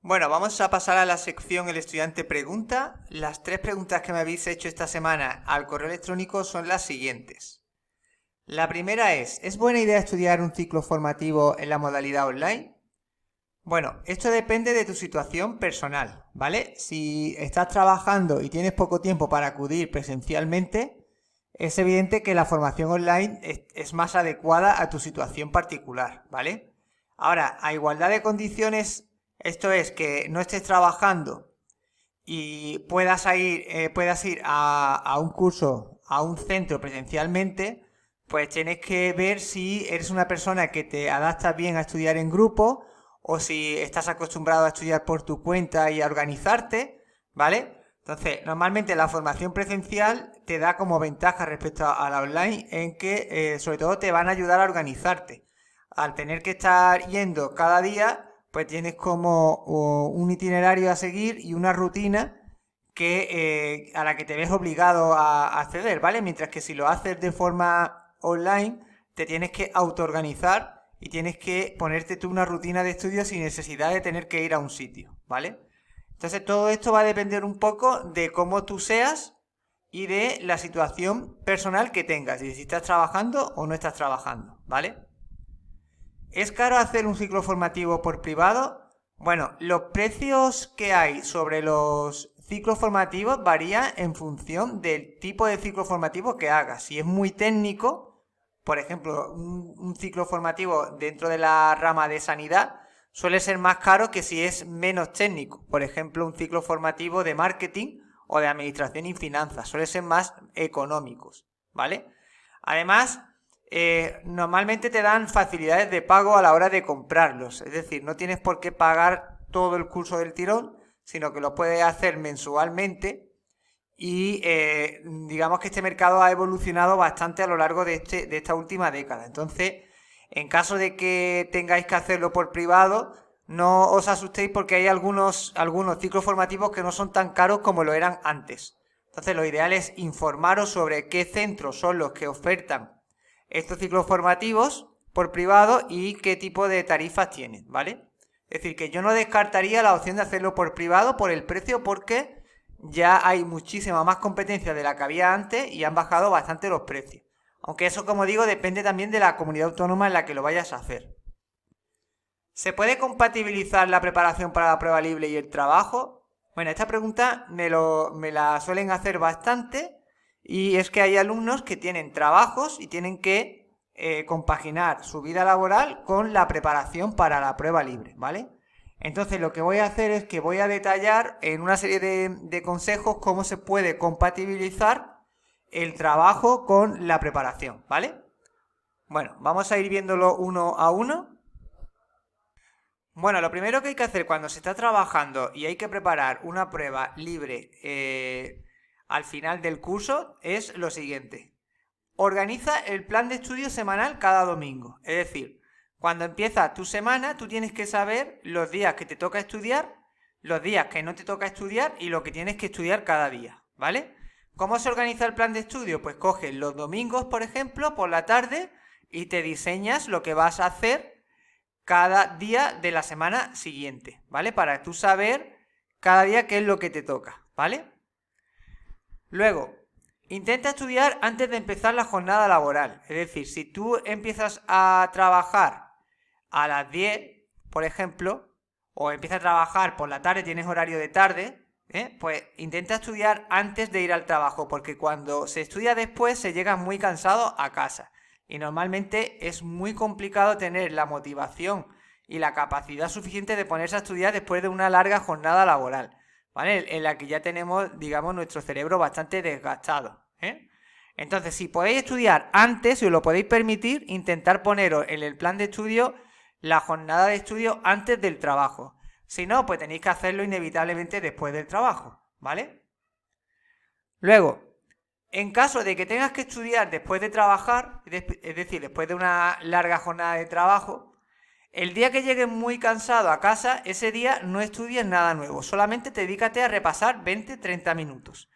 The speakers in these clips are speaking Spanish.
Bueno, vamos a pasar a la sección El estudiante pregunta. Las 3 preguntas que me habéis hecho esta semana al correo electrónico son las siguientes. La primera ¿es buena idea estudiar un ciclo formativo en la modalidad online? Bueno, esto depende de tu situación personal, ¿vale? Si estás trabajando y tienes poco tiempo para acudir presencialmente, es evidente que la formación online es más adecuada a tu situación particular, ¿vale? Ahora, a igualdad de condiciones, esto es que no estés trabajando y puedas ir a un curso, a un centro presencialmente, pues tienes que ver si eres una persona que te adaptas bien a estudiar en grupo o si estás acostumbrado a estudiar por tu cuenta y a organizarte, ¿vale? Entonces, normalmente la formación presencial te da como ventaja respecto a la online en que sobre todo te van a ayudar a organizarte. Al tener que estar yendo cada día, pues tienes como un itinerario a seguir y una rutina a la que te ves obligado a acceder, ¿vale? Mientras que si lo haces de forma online, te tienes que autoorganizar y tienes que ponerte tú una rutina de estudio sin necesidad de tener que ir a un sitio, ¿vale? Entonces todo esto va a depender un poco de cómo tú seas y de la situación personal que tengas, y si estás trabajando o no estás trabajando, ¿vale? ¿Es caro hacer un ciclo formativo por privado? Bueno, los precios que hay sobre los ciclos formativos varían en función del tipo de ciclo formativo que hagas. Si es muy técnico, por ejemplo, un ciclo formativo dentro de la rama de sanidad suele ser más caro que si es menos técnico. Por ejemplo, un ciclo formativo de marketing o de administración y finanzas suele ser más económicos, ¿vale? Además, normalmente te dan facilidades de pago a la hora de comprarlos. Es decir, no tienes por qué pagar todo el curso del tirón, sino que lo puedes hacer mensualmente. Y digamos que este mercado ha evolucionado bastante a lo largo de esta última década. Entonces, en caso de que tengáis que hacerlo por privado, no os asustéis porque hay algunos ciclos formativos que no son tan caros como lo eran antes. Entonces, lo ideal es informaros sobre qué centros son los que ofertan estos ciclos formativos por privado y qué tipo de tarifas tienen, ¿vale? Es decir, que yo no descartaría la opción de hacerlo por privado por el precio, porque ya hay muchísima más competencia de la que había antes y han bajado bastante los precios. Aunque eso, como digo, depende también de la comunidad autónoma en la que lo vayas a hacer. ¿Se puede compatibilizar la preparación para la prueba libre y el trabajo? Bueno, esta pregunta me la suelen hacer bastante, y es que hay alumnos que tienen trabajos y tienen que compaginar su vida laboral con la preparación para la prueba libre, ¿vale? Entonces lo que voy a hacer es que voy a detallar en una serie de consejos cómo se puede compatibilizar el trabajo con la preparación, ¿vale? Bueno, vamos a ir viéndolo uno a uno. Bueno, lo primero que hay que hacer cuando se está trabajando y hay que preparar una prueba libre al final del curso es lo siguiente. Organiza el plan de estudio semanal cada domingo. Es decir, cuando empieza tu semana, tú tienes que saber los días que te toca estudiar, los días que no te toca estudiar y lo que tienes que estudiar cada día, ¿vale? ¿Cómo se organiza el plan de estudio? Pues coges los domingos, por ejemplo, por la tarde y te diseñas lo que vas a hacer cada día de la semana siguiente, ¿vale? Para tú saber cada día qué es lo que te toca, ¿vale? Luego, intenta estudiar antes de empezar la jornada laboral. Es decir, si tú empiezas a trabajar a las 10, por ejemplo, o empiezas a trabajar por la tarde, tienes horario de tarde, pues intenta estudiar antes de ir al trabajo, porque cuando se estudia después se llega muy cansado a casa. Y normalmente es muy complicado tener la motivación y la capacidad suficiente de ponerse a estudiar después de una larga jornada laboral, ¿vale? En la que ya tenemos, digamos, nuestro cerebro bastante desgastado, ¿eh? Entonces, si podéis estudiar antes, si os lo podéis permitir, intentar poneros en el plan de estudio la jornada de estudio antes del trabajo. Si no, pues tenéis que hacerlo inevitablemente después del trabajo, ¿vale? Luego, en caso de que tengas que estudiar después de trabajar, es decir, después de una larga jornada de trabajo, el día que llegues muy cansado a casa, ese día no estudies nada nuevo, solamente dedícate a repasar 20-30 minutos.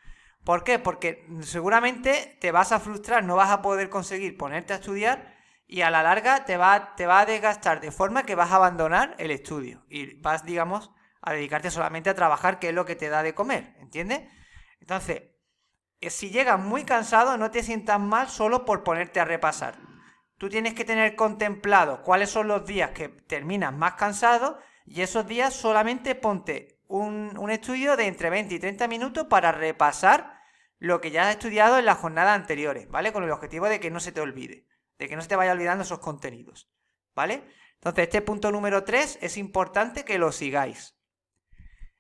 ¿Por qué? Porque seguramente te vas a frustrar, no vas a poder conseguir ponerte a estudiar y a la larga te va a desgastar de forma que vas a abandonar el estudio y vas, digamos, a dedicarte solamente a trabajar, que es lo que te da de comer, ¿entiendes? Entonces, si llegas muy cansado, no te sientas mal solo por ponerte a repasar. Tú tienes que tener contemplado cuáles son los días que terminas más cansado y esos días solamente ponte un estudio de entre 20 y 30 minutos para repasar lo que ya has estudiado en las jornadas anteriores, ¿vale? Con el objetivo de que no se te olvide, de que no se te vaya olvidando esos contenidos, ¿vale? Entonces, este punto número 3 es importante que lo sigáis.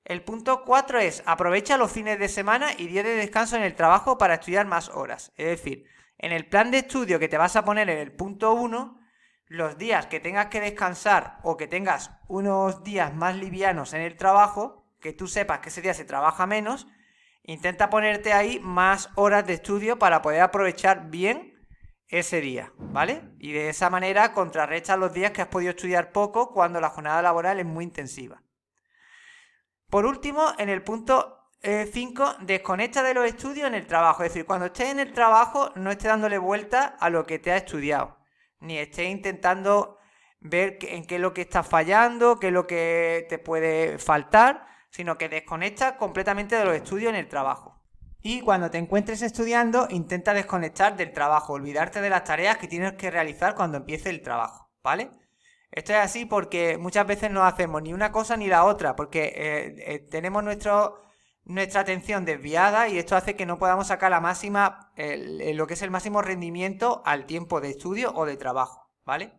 El punto 4 es aprovecha los fines de semana y días de descanso en el trabajo para estudiar más horas. Es decir, en el plan de estudio que te vas a poner en el punto 1, los días que tengas que descansar o que tengas unos días más livianos en el trabajo, que tú sepas que ese día se trabaja menos, intenta ponerte ahí más horas de estudio para poder aprovechar bien ese día, ¿vale? Y de esa manera contrarrestas los días que has podido estudiar poco cuando la jornada laboral es muy intensiva. Por último, en el punto 5, desconecta de los estudios en el trabajo. Es decir, cuando estés en el trabajo, no estés dándole vuelta a lo que te has estudiado, ni estés intentando ver en qué es lo que estás fallando, qué es lo que te puede faltar, sino que desconectas completamente de los estudios en el trabajo. Y cuando te encuentres estudiando, intenta desconectar del trabajo, olvidarte de las tareas que tienes que realizar cuando empiece el trabajo, ¿vale? Esto es así porque muchas veces no hacemos ni una cosa ni la otra, porque tenemos nuestra atención desviada y esto hace que no podamos sacar la máxima, lo que es el máximo rendimiento al tiempo de estudio o de trabajo, ¿vale?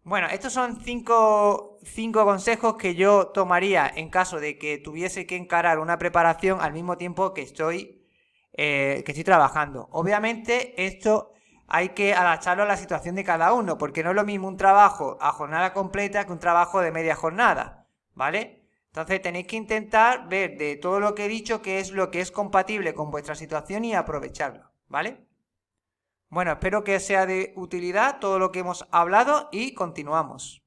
Bueno, estos son cinco consejos que yo tomaría en caso de que tuviese que encarar una preparación al mismo tiempo que estoy trabajando. Obviamente esto hay que adaptarlo a la situación de cada uno, porque no es lo mismo un trabajo a jornada completa que un trabajo de media jornada, ¿vale? Entonces tenéis que intentar ver de todo lo que he dicho qué es lo que es compatible con vuestra situación y aprovecharlo, ¿vale? Bueno, espero que sea de utilidad todo lo que hemos hablado y continuamos.